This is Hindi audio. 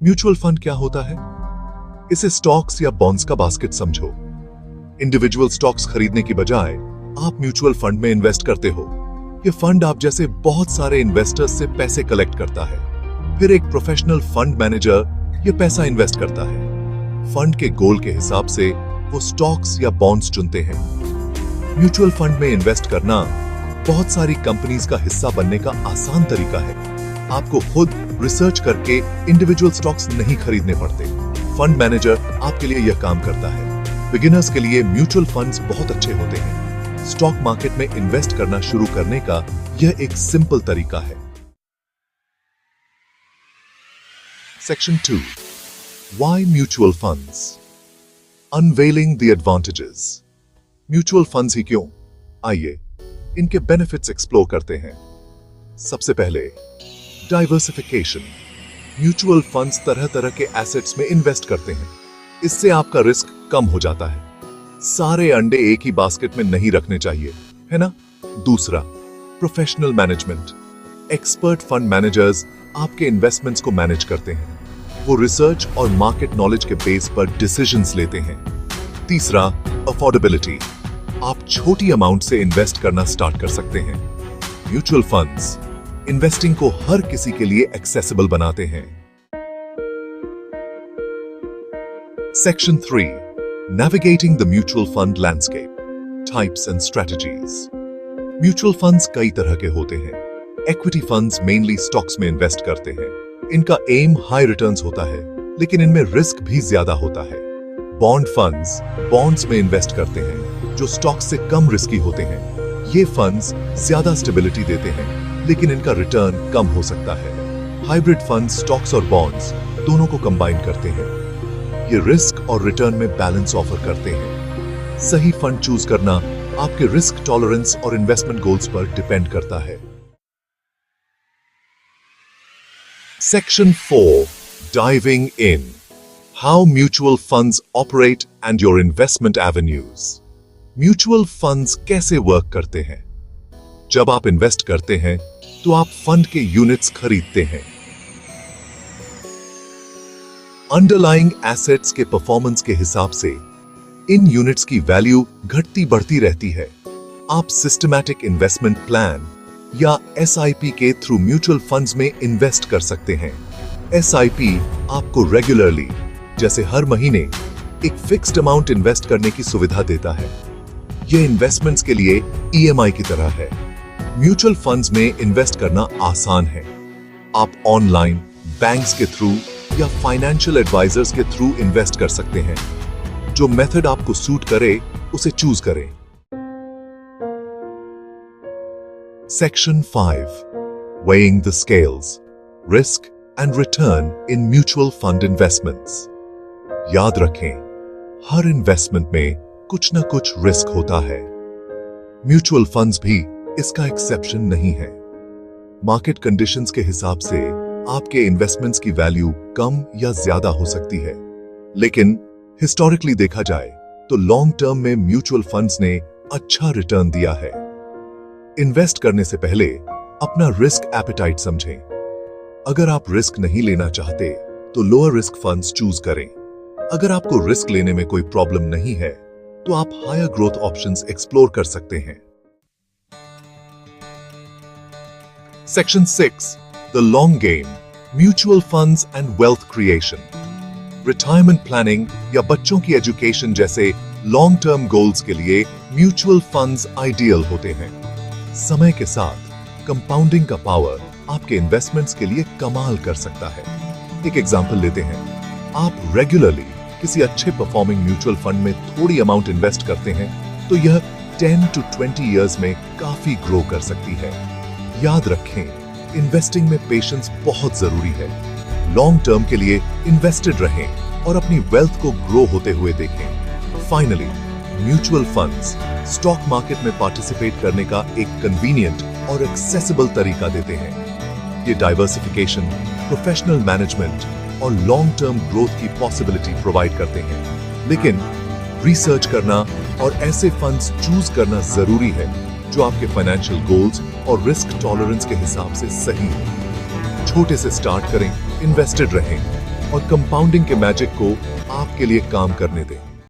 म्यूचुअल फंड क्या होता है? इसे स्टॉक्स या बॉन्ड्स का बास्केट समझो। इंडिविजुअल स्टॉक्स खरीदने की बजाय आप म्यूचुअल फंड में इन्वेस्ट करते हो। ये फंड आप जैसे बहुत सारे इन्वेस्टर्स से पैसे कलेक्ट करता है, फिर एक प्रोफेशनल फंड मैनेजर ये पैसा इन्वेस्ट करता है। फंड के गोल के हिसाब से वो स्टॉक्स या बॉन्ड्स चुनते हैं। म्यूचुअल फंड में इन्वेस्ट करना बहुत सारी कंपनीज का हिस्सा बनने का आसान तरीका है। आपको खुद रिसर्च करके इंडिविजुअल स्टॉक्स नहीं खरीदने पड़ते। फंड मैनेजर आपके लिए यह काम करता है। बिगिनर्स के लिए म्यूचुअल फंड्स बहुत अच्छे होते हैं। स्टॉक मार्केट में इन्वेस्ट करना शुरू करने का यह एक सिंपल तरीका है। Section 2, Why mutual funds? Unveiling the advantages. Mutual funds ही क्यों? आइए इनके बेनिफिट्स एक्सप्लोर करते हैं। सबसे पहले डाइवर्सिफिकेशन। म्यूचुअल फंड्स तरह तरह के एसेट्स में इन्वेस्ट करते हैं। इससे आपका रिस्क कम हो जाता है। सारे अंडे एक ही बास्केट में नहीं रखने चाहिए, है ना? दूसरा, professional management. Expert fund managers आपके इन्वेस्टमेंट्स को मैनेज करते हैं। वो रिसर्च और मार्केट नॉलेज के बेस पर डिसीजंस लेते हैं। तीसरा, अफोर्डेबिलिटी। आप छोटी अमाउंट से इन्वेस्ट करना स्टार्ट कर सकते हैं। म्यूचुअल फंड्स इन्वेस्टिंग को हर किसी के लिए एक्सेसिबल बनाते हैं। Section 3, navigating the mutual fund landscape, types and strategies. Mutual funds कई तरह के होते हैं। इक्विटी फंड्स मेनली स्टॉक्स में इन्वेस्ट करते हैं। इनका एम हाई रिटर्न्स होता है, लेकिन इनमें रिस्क भी ज्यादा होता है। बॉन्ड फंड्स बॉन्ड्स में इन्वेस्ट करते हैं, जो स्टॉक से कम रिस्की होते हैं। ये फंड्स ज्यादा स्टेबिलिटी देते हैं, लेकिन इनका रिटर्न कम हो सकता है। हाइब्रिड फंड्स स्टॉक्स और बॉन्ड्स दोनों को कंबाइन करते हैं। ये रिस्क और रिटर्न में बैलेंस ऑफर करते हैं। सही फंड चूज करना आपके रिस्क टॉलरेंस और इन्वेस्टमेंट गोल्स पर डिपेंड करता है। Section 4, diving in, how mutual funds operate and your investment avenues. Mutual funds कैसे वर्क करते हैं? जब आप इन्वेस्ट करते हैं तो आप फंड के यूनिट्स खरीदते हैं। अंडरलाइंग एसेट्स के परफॉर्मेंस के हिसाब से इन यूनिट्स की वैल्यू घटती बढ़ती रहती है। आप सिस्टमैटिक इन्वेस्टमेंट प्लान या एसआईपी के थ्रू म्यूचुअल फंड्स में इन्वेस्ट कर सकते हैं। एसआईपी आपको रेगुलरली, जैसे हर महीने, एक फिक्स्ड अमाउंट इन्वेस्ट करने की सुविधा देता है। यह इन्वेस्टमेंट्स के लिए ईएमआई की तरह है। म्यूचुअल फंड्स में इन्वेस्ट करना आसान है। आप ऑनलाइन, बैंक्स के थ्रू या फाइनेंशियल एडवाइजर्स के थ्रू इन्वेस्ट कर सकते हैं। जो मेथड आपको सूट करे उसे चूज करें। Section 5, weighing the scales, risk and return in mutual fund investments. याद रखें, हर इन्वेस्टमेंट में कुछ ना कुछ रिस्क होता है। म्यूचुअल फंड्स भी इसका एक्सेप्शन नहीं है। मार्केट कंडीशंस के हिसाब से आपके इन्वेस्टमेंट्स की वैल्यू कम या ज्यादा हो सकती है, लेकिन हिस्टोरिकली देखा जाए तो लॉन्ग टर्म में म्यूचुअल फंड्स ने अच्छा रिटर्न दिया है। इन्वेस्ट करने से पहले अपना रिस्क एपेटाइट समझें। अगर आप रिस्क नहीं लेना चाहते तो लोअर रिस्क फंड्स चूज करें। अगर आपको रिस्क लेने में कोई प्रॉब्लम नहीं है तो आप हायर ग्रोथ ऑप्शंस एक्सप्लोर कर सकते हैं। Section 6, the long game, mutual funds and wealth creation. Retirement planning या बच्चों की एजुकेशन जैसे लॉन्ग टर्म गोल्स के लिए म्यूचुअल फंड्स आइडियल होते हैं। समय के साथ कंपाउंडिंग का पावर आपके इन्वेस्टमेंट्स के लिए कमाल कर सकता है। एक एग्जांपल लेते हैं। आप रेगुलरली किसी अच्छे परफॉर्मिंग म्यूचुअल फंड में थोड़ी अमाउंट इन्वेस्ट करते हैं तो यह 10 to 20 इयर्स में काफी ग्रो कर सकती है। याद रखें, इन्वेस्टिंग में पेशेंस बहुत जरूरी है। लॉन्ग टर्म के लिए इन्वेस्टेड रहें और अपनी वेल्थ को ग्रो होते हुए देखें। Finally, mutual funds stock market में पार्टिसिपेट करने का एक कन्वीनियंट और एक्सेसिबल तरीका देते हैं। ये डाइवर्सिफिकेशन, प्रोफेशनल मैनेजमेंट और लॉन्ग टर्म ग्रोथ की पॉसिबिलिटी प्रोवाइड करते हैं। लेकिन रिसर्च करना और ऐसे फंड्स चूज करना जरूरी है जो आपके फाइनेंशियल गोल्स और रिस्क टॉलरेंस के हिसाब से सही हो। छोटे से स्टार्ट करें, इन्वेस्टेड रहें और कंपाउंडिंग के मैजिक को आपके लिए काम करने दें।